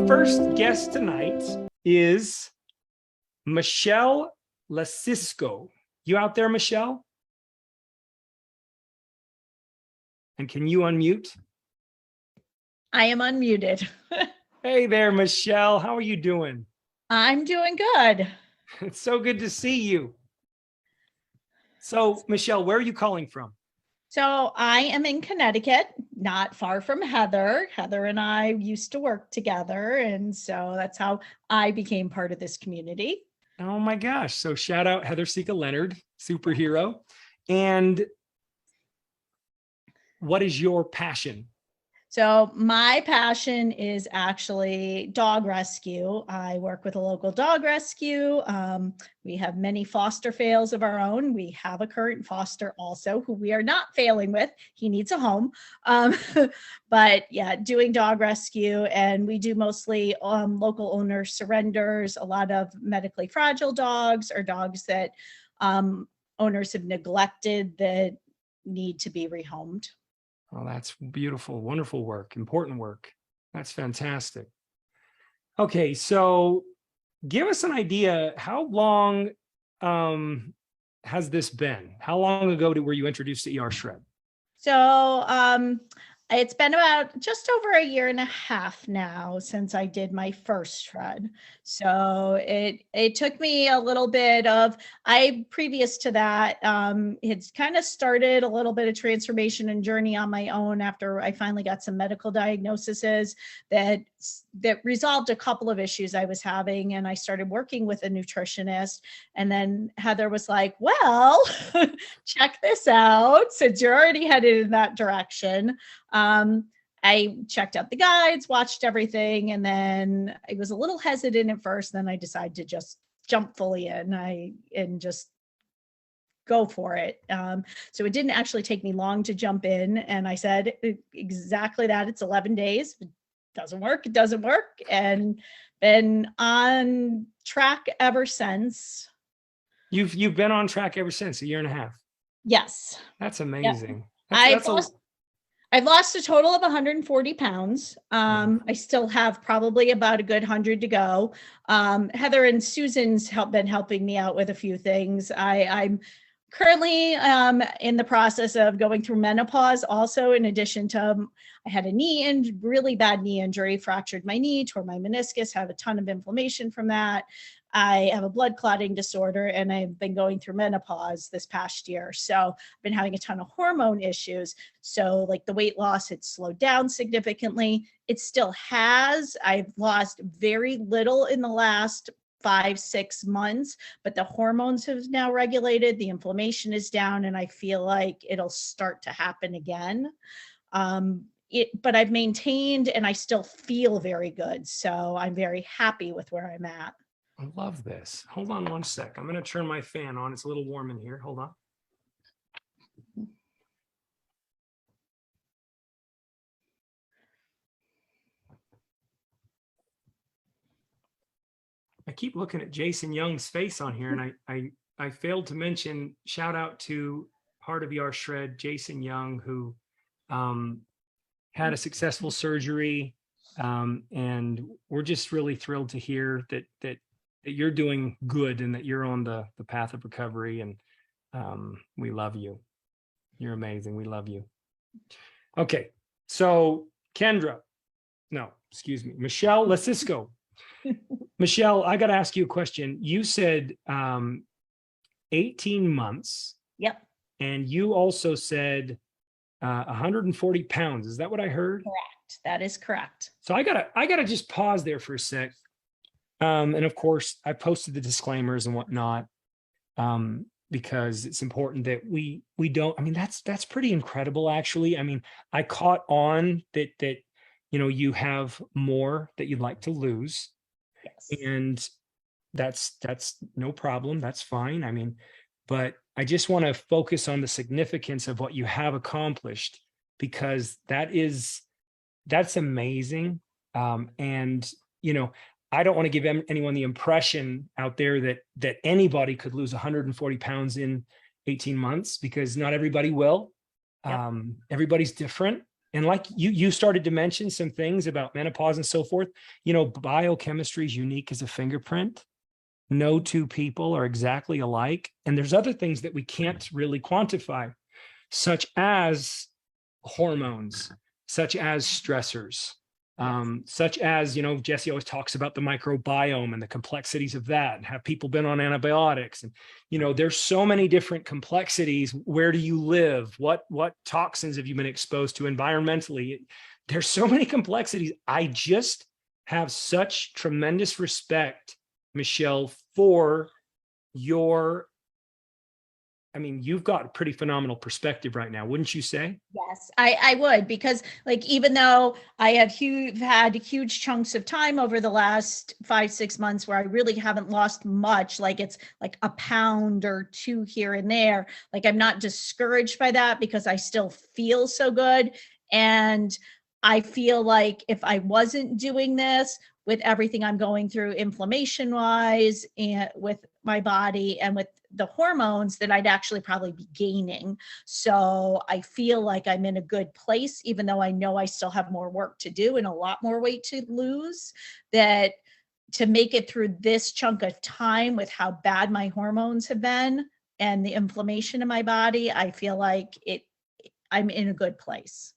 first guest tonight is Michelle Lesisko. You out there, Michelle? And can you unmute? I am unmuted. Hey there, Michelle. How are you doing? I'm doing good. It's so good to see you. So, Michelle, where are you calling from? So I am in Connecticut, not far from Heather. Heather and I used to work together, and so that's how I became part of this community. Oh my gosh. So shout out Heather Siegel, Leonard, superhero. And what is your passion? So my passion is actually dog rescue. I work with a local dog rescue. We have many foster fails of our own. We have a current foster also who we are not failing with. He needs a home. But yeah, doing dog rescue, and we do mostly local owner surrenders, a lot of medically fragile dogs or dogs that owners have neglected that need to be rehomed. Oh, that's beautiful, wonderful work, important work. That's fantastic. Okay, so give us an idea, how long has this been? How long ago were you introduced to ER Shred? So it's been about just over a year and a half now since I did my first shred. So it took me a little bit of, previous to that, it's kind of started a little bit of transformation and journey on my own after I finally got some medical diagnoses that resolved a couple of issues I was having. And I started working with a nutritionist. And then Heather was like, well, check this out. Since you're already headed in that direction. I checked out the guides, watched everything, and then I was a little hesitant at first. Then I decided to just jump fully in and just go for it. So it didn't actually take me long to jump in. And I said exactly that. It's 11 days. If it doesn't work, it doesn't work. And been on track ever since. You've been on track ever since, a year and a half. Yes. That's amazing. Yep. I've lost a total of 140 pounds. I still have probably about a good 100 to go. Heather and Susan's been helping me out with a few things. I'm currently in the process of going through menopause also, in addition to I had a really bad knee injury, fractured my knee, tore my meniscus, have a ton of inflammation from that. I have a blood clotting disorder, and I've been going through menopause this past year. So I've been having a ton of hormone issues. So like the weight loss, it's slowed down significantly. It still has. I've lost very little in the last 5-6 months, but the hormones have now regulated, the inflammation is down, and I feel like it'll start to happen again. But I've maintained, and I still feel very good. So I'm very happy with where I'm at. I love this. Hold on one sec. I'm going to turn my fan on. It's a little warm in here. Hold on. I keep looking at Jason Young's face on here, and I failed to mention, shout out to part of ER Shred, Jason Young, who had a successful surgery. And we're just really thrilled to hear that you're doing good and that you're on the path of recovery. And we love you. You're amazing. We love you. Okay. So Michelle Lesisko. Michelle, I got to ask you a question. You said 18 months. Yep. And you also said 140 pounds. Is that what I heard? Correct. That is correct. So I gotta just pause there for a sec. And of course, I posted the disclaimers and whatnot, because it's important that we don't. I mean, that's pretty incredible, actually. I mean, I caught on that you have more that you'd like to lose, yes, and that's no problem. That's fine. I mean, but I just want to focus on the significance of what you have accomplished, because that's amazing. And I don't want to give anyone the impression out there that anybody could lose 140 pounds in 18 months, because not everybody will. Yep. Everybody's different. And like you started to mention some things about menopause and so forth, biochemistry is unique as a fingerprint. No two people are exactly alike. And there's other things that we can't really quantify, such as hormones, such as stressors, such as, Jesse always talks about the microbiome and the complexities of that. And have people been on antibiotics? And, there's so many different complexities. Where do you live? What toxins have you been exposed to environmentally? There's so many complexities. I just have such tremendous respect, Michelle, for you've got a pretty phenomenal perspective right now, wouldn't you say? Yes, I would, because even though I have had huge chunks of time over the last 5-6 months where I really haven't lost much, it's like a pound or 2 here and there, I'm not discouraged by that because I still feel so good. And I feel like if I wasn't doing this with everything I'm going through inflammation wise and with my body and with the hormones, that I'd actually probably be gaining. So I feel like I'm in a good place, even though I know I still have more work to do and a lot more weight to lose, that to make it through this chunk of time with how bad my hormones have been and the inflammation in my body, I feel like I'm in a good place.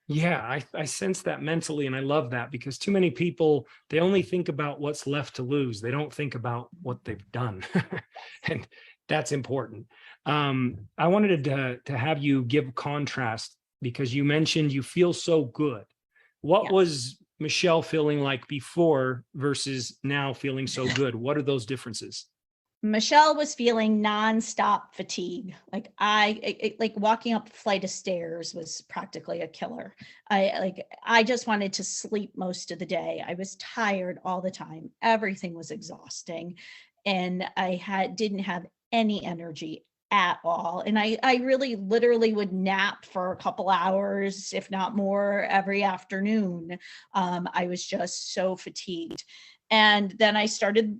Yeah, I sense that mentally, and I love that, because too many people, they only think about what's left to lose. They don't think about what they've done. And that's important. I wanted to have you give contrast, because you mentioned you feel so good. What was Michelle feeling like before versus now feeling so good? What are those differences? Michelle was feeling nonstop fatigue. Like walking up a flight of stairs was practically a killer. I just wanted to sleep most of the day. I was tired all the time. Everything was exhausting, and I didn't have any energy at all. And I really literally would nap for a couple hours, if not more, every afternoon. I was just so fatigued. And then I started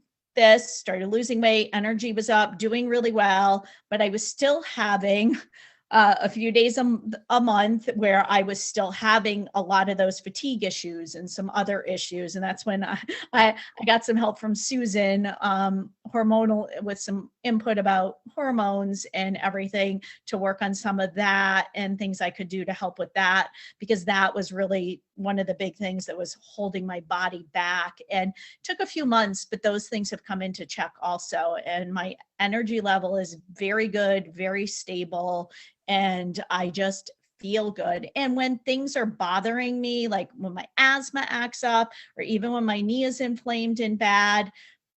losing weight, energy was up, doing really well, but I was still having a few days a month where I was still having a lot of those fatigue issues and some other issues. And that's when I got some help from Susan, hormonal, with some input about hormones and everything, to work on some of that and things I could do to help with that, because that was really one of the big things that was holding my body back. And took a few months, but those things have come into check also. And my energy level is very good, very stable, and I just feel good. And when things are bothering me, like when my asthma acts up, or even when my knee is inflamed and bad,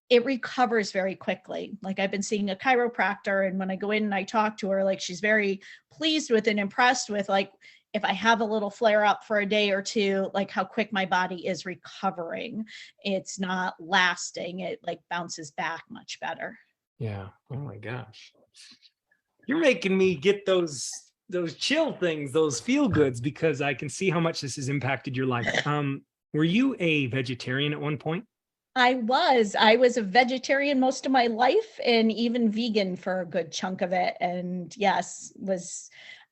it recovers very quickly. Like I've been seeing a chiropractor, and when I go in and I talk to her, she's very pleased with and impressed with, if I have a little flare up for a day or two, how quick my body is recovering. It's not lasting. It bounces back much better. Yeah. Oh my gosh. You're making me get those chill things, those feel goods, because I can see how much this has impacted your life. Were you a vegetarian at one point? I was a vegetarian most of my life, and even vegan for a good chunk of it. And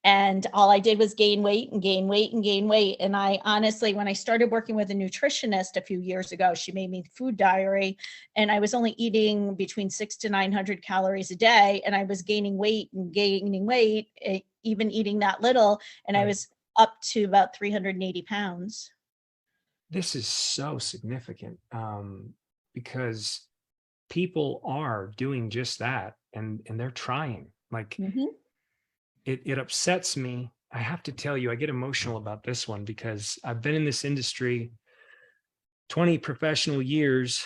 and all I did was gain weight and gain weight and gain weight. And I honestly, when I started working with a nutritionist a few years ago, she made me food diary, and I was only eating between 600 to 900 calories a day. And I was gaining weight and gaining weight, even eating that little. And I was up to about 380 pounds. This is so significant, because people are doing just that, and they're trying. It upsets me. I have to tell you, I get emotional about this one, because I've been in this industry 20 professional years,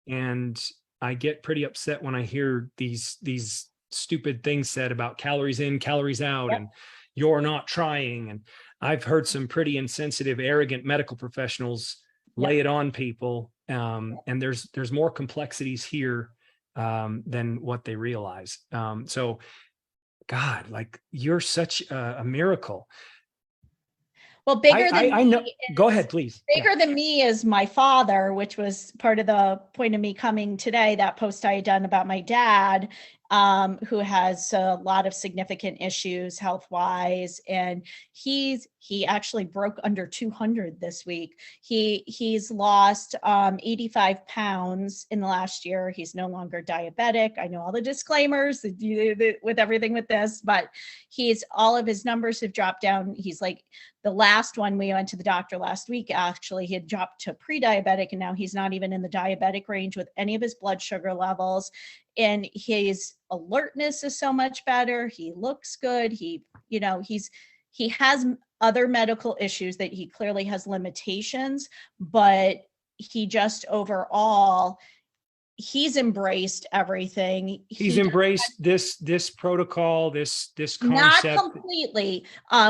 and I get pretty upset when I hear these stupid things said about calories in, calories out, and you're not trying. And I've heard some pretty insensitive, arrogant medical professionals lay it on people. And there's more complexities here than what they realize. So God, you're such a miracle. Well, bigger than I know. me. Go ahead, please. Bigger than me is my father, which was part of the point of me coming today, that post I had done about my dad. who has a lot of significant issues health-wise, and he actually broke under 200 this week. He's lost 85 pounds in the last year. He's no longer diabetic. I know all the disclaimers with everything with this, but all of his numbers have dropped down. He's like, the last one, we went to the doctor last week, actually, he had dropped to pre-diabetic, and now he's not even in the diabetic range with any of his blood sugar levels. And his alertness is so much better. He looks good. He has other medical issues that he clearly has limitations, but he just overall, he's embraced everything. He's embraced this protocol, this concept. Not completely.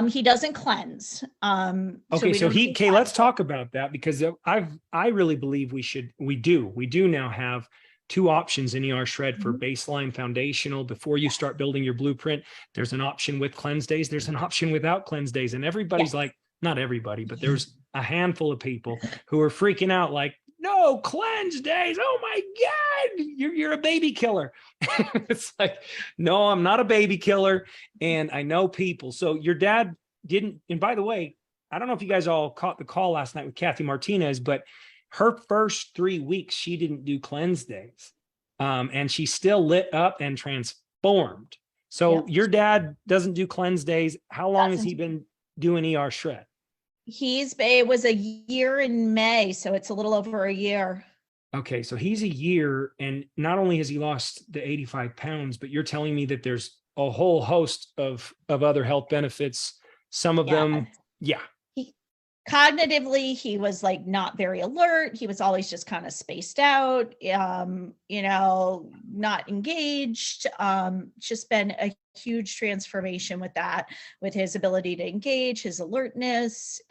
He doesn't cleanse. Okay, let's talk about that, because I really believe we do now have 2 options in ER Shred for baseline foundational. Before you start building your blueprint, there's an option with cleanse days, there's an option without cleanse days, and everybody's like, not everybody, but there's a handful of people who are freaking out like, no cleanse days, oh my God, you're a baby killer. It's like, no, I'm not a baby killer, and I know people. So your dad didn't, and by the way, I don't know if you guys all caught the call last night with Kathy Martinez, but her first 3 weeks, she didn't do cleanse days. And she still lit up and transformed. So your dad doesn't do cleanse days. How long has he been doing ER Shred? It was a year in May, so it's a little over a year. Okay, so he's a year, and not only has he lost the 85 pounds, but you're telling me that there's a whole host of other health benefits. Some of them, cognitively, he was like not very alert. He was always just kind of spaced out, not engaged. Just been a huge transformation with that, with his ability to engage, his alertness,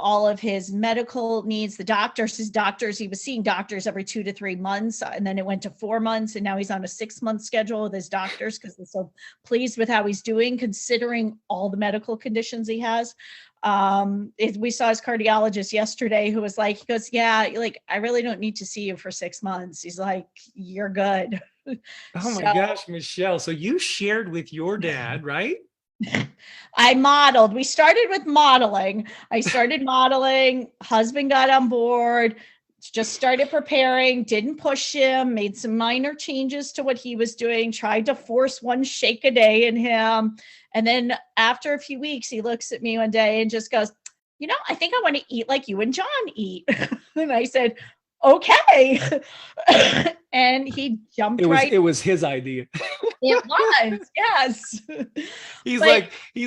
all of his medical needs, his doctors, he was seeing doctors every 2 to 3 months, and then it went to 4 months, and now he's on a 6-month schedule with his doctors because they're so pleased with how he's doing, considering all the medical conditions he has. We saw his cardiologist yesterday, who was like, he goes, yeah, like, I really don't need to see you for 6 months. He's like, you're good. Oh my gosh, Michelle. So you shared with your dad, right? I modeled. We started with modeling. I started modeling. Husband got on board, just started preparing, didn't push him, made some minor changes to what he was doing, tried to force 1 shake a day in him. And then after a few weeks, he looks at me one day and just goes, I think I want to eat like you and John eat. And I said, okay. And he jumped right. It was his idea. It was, yes. He's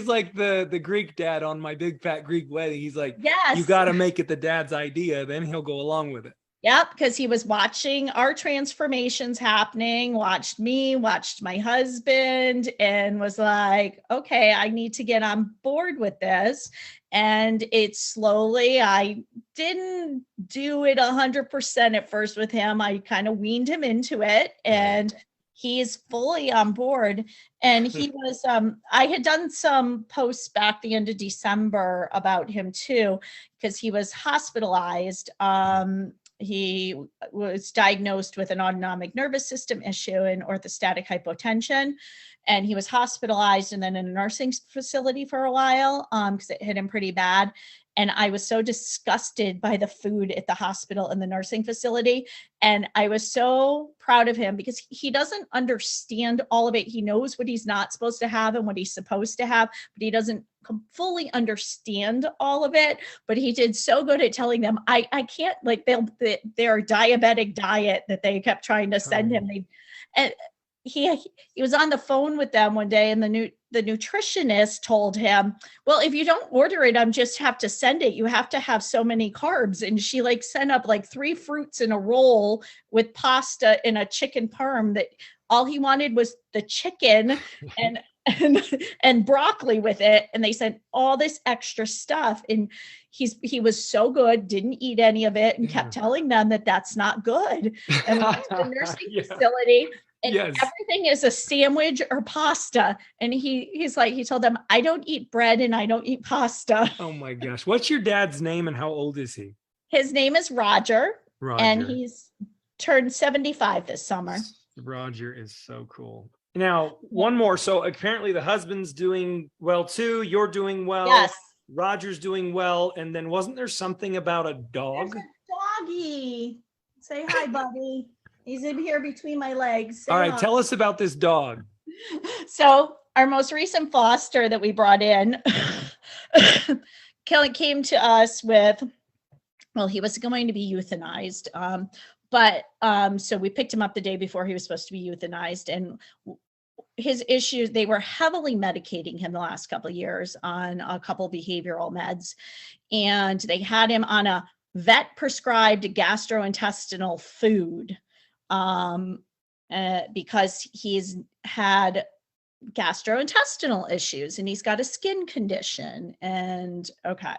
like the Greek dad on My Big Fat Greek Wedding. He's like, yes, you got to make it the dad's idea, then he'll go along with it. Yep, because he was watching our transformations happening, watched me, watched my husband, and was like, okay, I need to get on board with this. And it slowly, I didn't do it 100% at first with him. I kind of weaned him into it, and he's fully on board. And he was, I had done some posts back the end of December about him too, because he was hospitalized. He was diagnosed with an autonomic nervous system issue and orthostatic hypotension, and he was hospitalized and then in a nursing facility for a while because it hit him pretty bad. And I was so disgusted by the food at the hospital and the nursing facility. And I was so proud of him because he doesn't understand all of it. He knows what he's not supposed to have and what he's supposed to have, but he doesn't fully understand all of it. But he did so good at telling them, I can't, like, their diabetic diet that they kept trying to send him. And he was on the phone with them one day, and the nutritionist told him, well, if you don't order it, I'm just have to send it. You have to have so many carbs. And she like sent up like 3 fruits in a roll with pasta and a chicken parm that all he wanted was the chicken and broccoli with it. And they sent all this extra stuff. And he was so good, didn't eat any of it, and kept telling them that that's not good. And we went to the nursing facility, and everything is a sandwich or pasta. And he told them, I don't eat bread and I don't eat pasta. Oh my gosh. What's your dad's name and how old is he? His name is Roger. And he's turned 75 this summer. Roger is so cool. Now, one more. So apparently the husband's doing well too. You're doing well. Yes. Roger's doing well. And then wasn't there something about a dog? There's a doggy. Say hi, buddy. He's in here between my legs. Say All right, hi. tell us about this dog. So our most recent foster that we brought in came to us with, well, he was going to be euthanized. So we picked him up the day before he was supposed to be euthanized, and his issues, they were heavily medicating him the last couple of years on a couple behavioral meds, and they had him on a vet prescribed gastrointestinal food because he's had gastrointestinal issues and he's got a skin condition. And okay,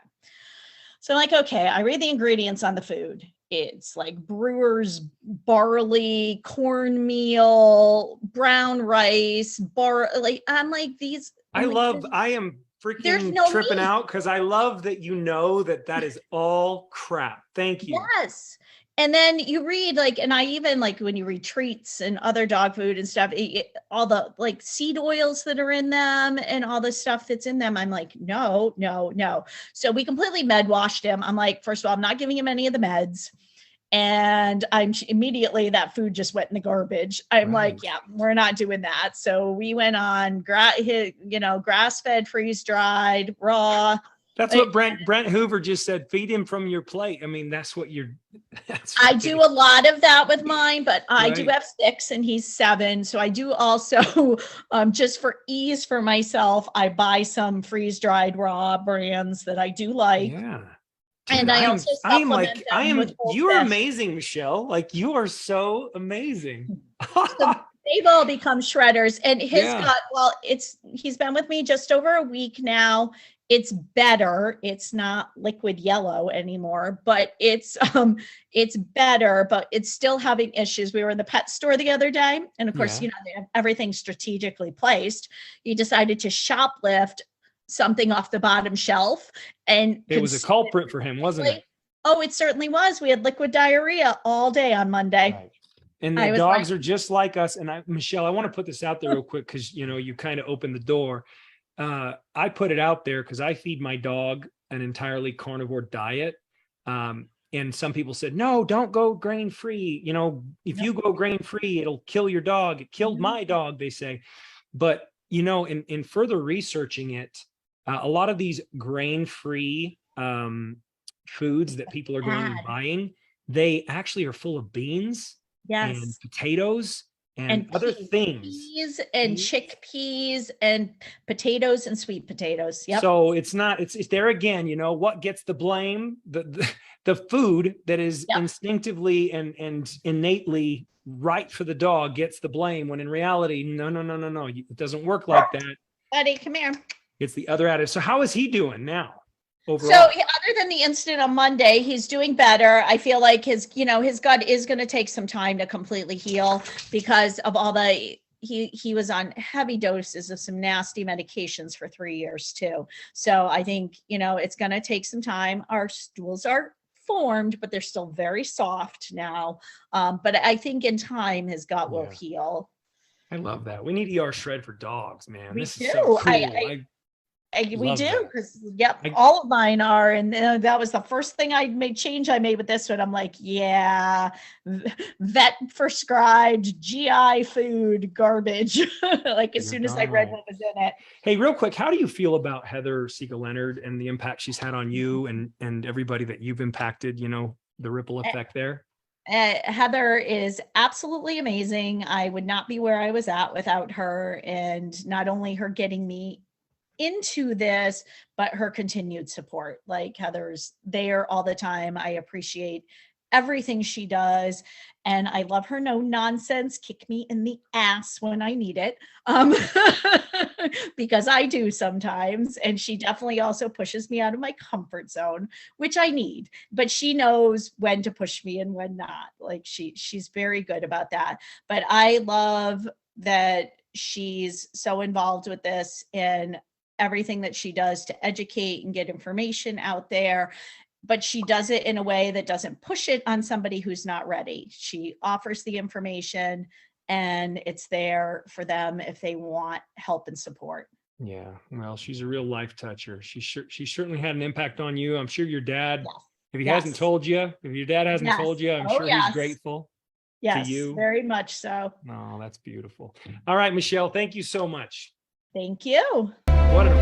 so I'm like, okay, I read the ingredients on the food. It's like brewer's barley, cornmeal, brown rice, I'm like these. I am freaking tripping out because I love that you know that is all crap. Thank you. Yes. And then you read and I even when you read treats and other dog food and stuff, all the seed oils that are in them and all the stuff that's in them. I'm like, no. So we completely med washed him. I'm like, first of all, I'm not giving him any of the meds. And immediately that food just went in the garbage. I'm like, yeah, we're not doing that. So we went on grass-fed, freeze-dried, raw. That's what Brent Hoover just said. Feed him from your plate. I mean, that's what I do a lot of that with mine, but I do have 6 and he's 7. So I do also, just for ease for myself, I buy some freeze-dried raw brands that I do like. Yeah. Dude, and I also supplement them with whole you are fish. amazing, Michelle. You are so amazing. So they've all become shredders, and he's been with me just over a week now. It's better. It's not liquid yellow anymore, but it's better, but it's still having issues. We were in the pet store the other day, and of course, they have everything strategically placed. He decided to shoplift something off the bottom shelf, and it was a culprit for him, wasn't it? Oh, it certainly was. We had liquid diarrhea all day on Monday. Right. And the dogs are just like us. And Michelle, I want to put this out there real quick because you kind of opened the door. I put it out there because I feed my dog an entirely carnivore diet. And some people said, no, don't go grain free. If you go grain free, it'll kill your dog. It killed my dog, they say. But in further researching it, a lot of these grain-free foods that people are going and buying, they actually are full of beans and potatoes and other things. Peas and chickpeas and potatoes and sweet potatoes. Yep. So it's there again, what gets the blame? The food that is instinctively and innately right for the dog gets the blame, when in reality, no. It doesn't work like that. Buddy, come here. It's the other additive. So how is he doing now? Overall? So other than the incident on Monday, he's doing better. I feel like his gut is going to take some time to completely heal because of all he was on heavy doses of some nasty medications for 3 years too. So I think, it's going to take some time. Our stools are formed, but they're still very soft now. But I think in time his gut will heal. I love that. We need ER Shred for dogs, man. We This do. is so cool. We do, because all of mine are, and that was the first thing I made with this one. I'm like, vet prescribed GI food garbage. As soon as I read what was in it. Hey, real quick, how do you feel about Heather Siegel Leonard and the impact she's had on you and everybody that you've impacted? The ripple effect there. Heather is absolutely amazing. I would not be where I was at without her, and not only her getting me into this, but her continued support. Heather's there all the time. I appreciate everything she does, and I love her no nonsense, kick me in the ass when I need it, because I do sometimes, and she definitely also pushes me out of my comfort zone, which I need, but she knows when to push me and when not. She's very good about that. But I love that she's so involved with this and everything that she does to educate and get information out there, but she does it in a way that doesn't push it on somebody who's not ready. She offers the information and it's there for them if they want help and support. Yeah, well, she's a real life toucher. She certainly had an impact on you. I'm sure your dad, Yes. if he hasn't Yes. told you, if your dad hasn't Yes. told you, I'm Oh, sure yes. he's grateful. Yes, you. very much so. Oh, that's beautiful. All right, Michelle, thank you so much. Thank you. What an